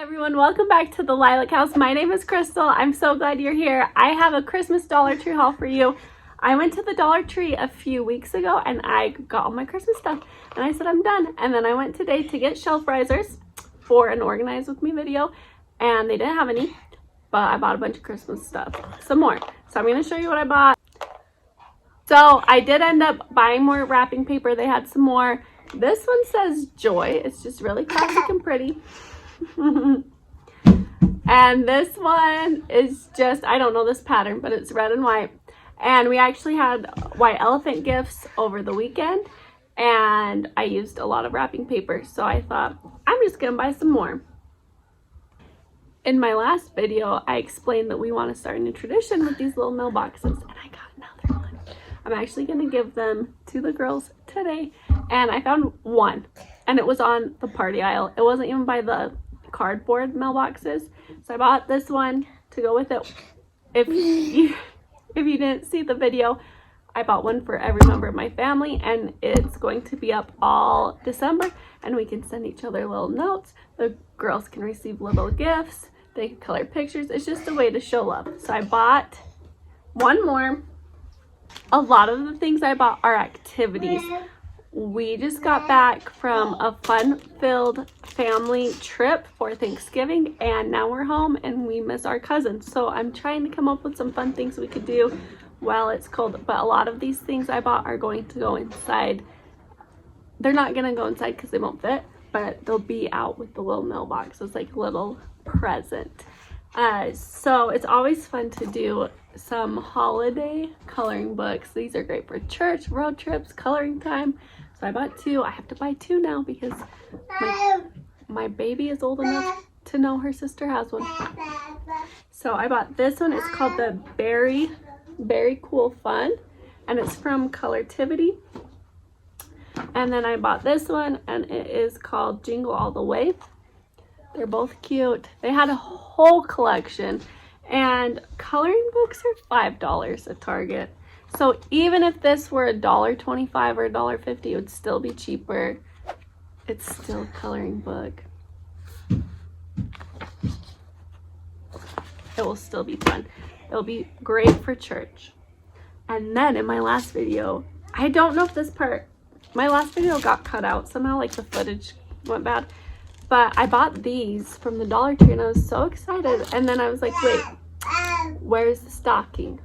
Everyone, welcome back to the Lilac House. My name is Crystal. I'm so glad you're here. I have a Christmas Dollar Tree haul for you. I went to the Dollar Tree a few weeks ago and I got all my Christmas stuff and I said I'm done. And then I went today to get shelf risers for an Organize With Me video and they didn't have any, but I bought a bunch of Christmas stuff, some more. So I'm going to show you what I bought. So I did end up buying more wrapping paper. They had some more. This one says Joy. It's just really classic and pretty. And this one is just, I don't know this pattern, but it's red and white. And we actually had white elephant gifts over the weekend and I used a lot of wrapping paper, so I thought I'm just gonna buy some more. In my last video I explained that we want to start a new tradition with these little mailboxes, and I got another one. I'm actually gonna give them to the girls today, and I found one and it was on the party aisle. It wasn't even by the cardboard mailboxes, so I bought this one to go with it. If you didn't see the video, I bought one for every member of my family and it's going to be up all December and we can send each other little notes. The girls can receive little gifts, they can color pictures. It's just a way to show love. So I bought one more. A lot of the things I bought are activities. We just got back from a fun-filled family trip for Thanksgiving and now we're home and we miss our cousins. So I'm trying to come up with some fun things we could do while it's cold. But a lot of these things I bought are going to go inside. They're not going to go inside because they won't fit, but they'll be out with the little mailbox. It's like a little present. So it's always fun to do some holiday coloring books. These are great for church, road trips, coloring time. So I bought two. I have to buy two now because my baby is old enough to know her sister has one. So I bought this one. It's called the Berry Cool Fun and it's from Colortivity. And then I bought this one and it is called Jingle All the Way. They're both cute. They had a whole collection and coloring books are $5 at Target. So even if this were $1.25 or $1.50, it would still be cheaper. It's still a coloring book. It will still be fun. It'll be great for church. And then in my last video, I don't know if this part, my last video got cut out somehow, like the footage went bad. But I bought these from the Dollar Tree and I was so excited. And then I was like, wait, where's the stocking?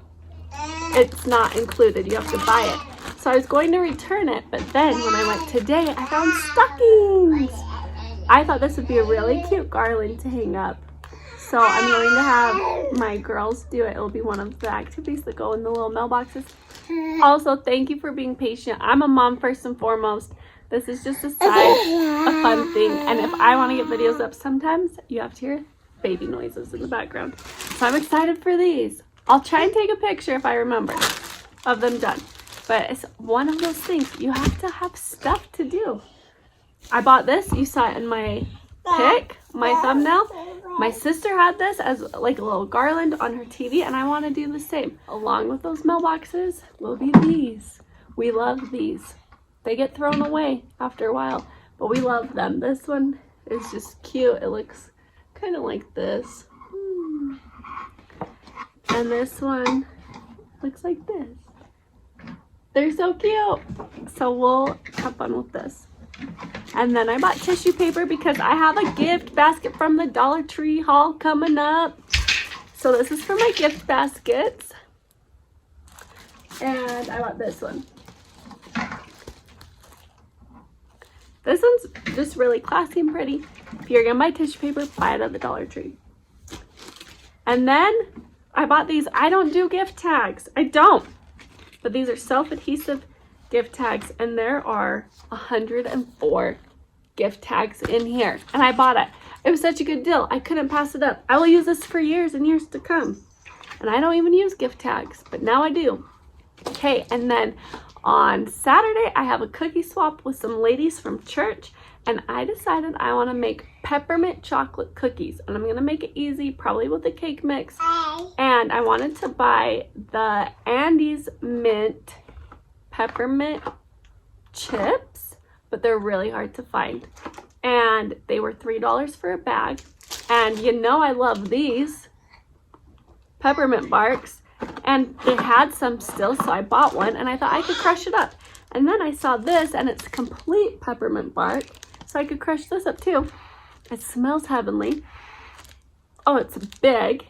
It's not included, you have to buy it. So I was going to return it, but then when I went today, I found stockings. I thought this would be a really cute garland to hang up. So I'm going to have my girls do it. It'll be one of the activities that go in the little mailboxes. Also, thank you for being patient. I'm a mom first and foremost. This is just a fun thing. And if I want to get videos up sometimes, you have to hear baby noises in the background. So I'm excited for these. I'll try and take a picture if I remember of them done. But it's one of those things. You have to have stuff to do. I bought this. You saw it in my pic, my thumbnail. My sister had this as like a little garland on her TV, and I want to do the same. Along with those mailboxes will be these. We love these. They get thrown away after a while, but we love them. This one is just cute. It looks kind of like this. And this one looks like this. They're so cute. So we'll have fun with this. And then I bought tissue paper because I have a gift basket from the Dollar Tree haul coming up. So this is for my gift baskets. And I bought this one. This one's just really classy and pretty. If you're gonna buy tissue paper, buy it at the Dollar Tree. And then I bought these. I don't do gift tags. I don't. But these are self-adhesive gift tags and there are 104 gift tags in here. And I bought it. It was such a good deal. I couldn't pass it up. I will use this for years and years to come. And I don't even use gift tags, but now I do. Okay, and then on Saturday, I have a cookie swap with some ladies from church, and I decided I want to make peppermint chocolate cookies, and I'm going to make it easy, probably with a cake mix. And I wanted to buy the Andes Mint peppermint chips, but they're really hard to find. And they were $3 for a bag. And you know I love these Peppermint Barks. And they had some still, so I bought one. And I thought I could crush it up. And then I saw this, and it's complete Peppermint Bark. So I could crush this up too. It smells heavenly. Oh, it's big.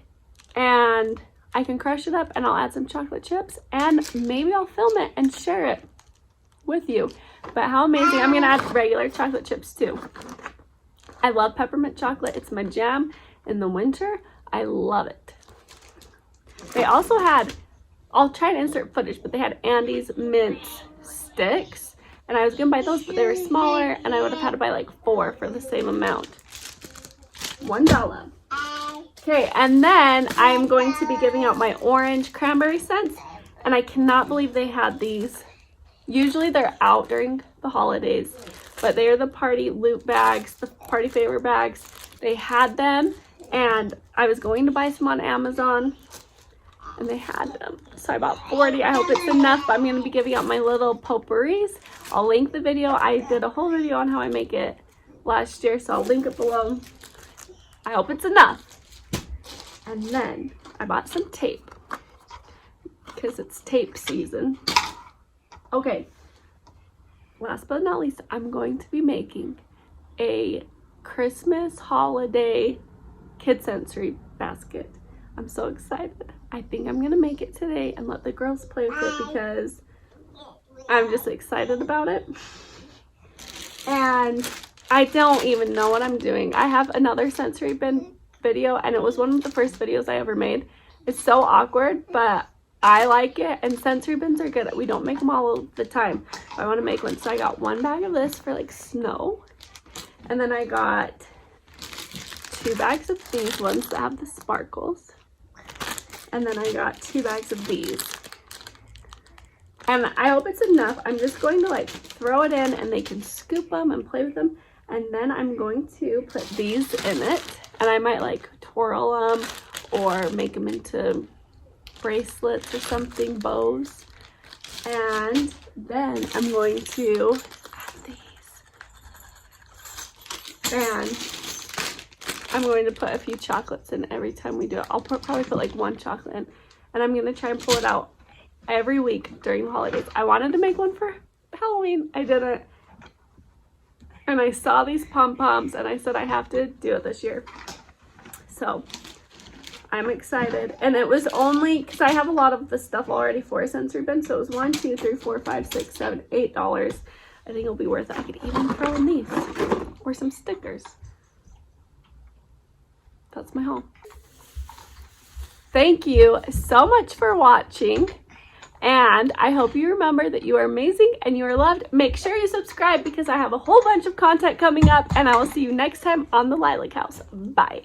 And I can crush it up, and I'll add some chocolate chips. And maybe I'll film it and share it with you. But how amazing. I'm going to add regular chocolate chips too. I love peppermint chocolate. It's my jam in the winter. I love it. They also had, I'll try to insert footage, but they had Andy's mint sticks. And I was going to buy those, but they were smaller, and I would have had to buy like 4 for the same amount. $1. Okay, and then I'm going to be giving out my orange cranberry scents. And I cannot believe they had these. Usually they're out during the holidays, but they are the party loot bags, the party favor bags. They had them, and I was going to buy some on Amazon, and they had them. So I bought 40. I hope it's enough, but I'm going to be giving out my little potpourris. I'll link the video. I did a whole video on how I make it last year, so I'll link it below. I hope it's enough. And then I bought some tape because it's tape season. Okay, last but not least, I'm going to be making a Christmas holiday kid sensory basket. I'm so excited. I think I'm gonna make it today and let the girls play with it because I'm just excited about it. And I don't even know what I'm doing. I have another sensory bin video, and it was one of the first videos I ever made. It's so awkward, but I like it, and sensory bins are good. We don't make them all the time. I want to make one. So I got 1 bag of this for like snow, and then I got 2 bags of these ones that have the sparkles, and then I got 2 bags of these. And I hope it's enough. I'm just going to like throw it in, and they can scoop them and play with them. And then I'm going to put these in it, and I might like twirl them or make them into bracelets or something, bows. And then I'm going to add these, and I'm going to put a few chocolates in every time we do it. I'll probably put like 1 chocolate in, and I'm going to try and pull it out every week during the holidays. I wanted to make one for Halloween. I didn't, and I saw these pom-poms, and I said I have to do it this year. So I'm excited. And it was only because I have a lot of the stuff already for a sensory bin, so it was $1, 2, 3, 4, 5, 6, 7, $8. I think it'll be worth it. I could even throw in these or some stickers. That's my haul. Thank you so much for watching, and I hope you remember that you are amazing and you are loved. Make sure you subscribe because I have a whole bunch of content coming up, and I will see you next time on the Lilac House. Bye.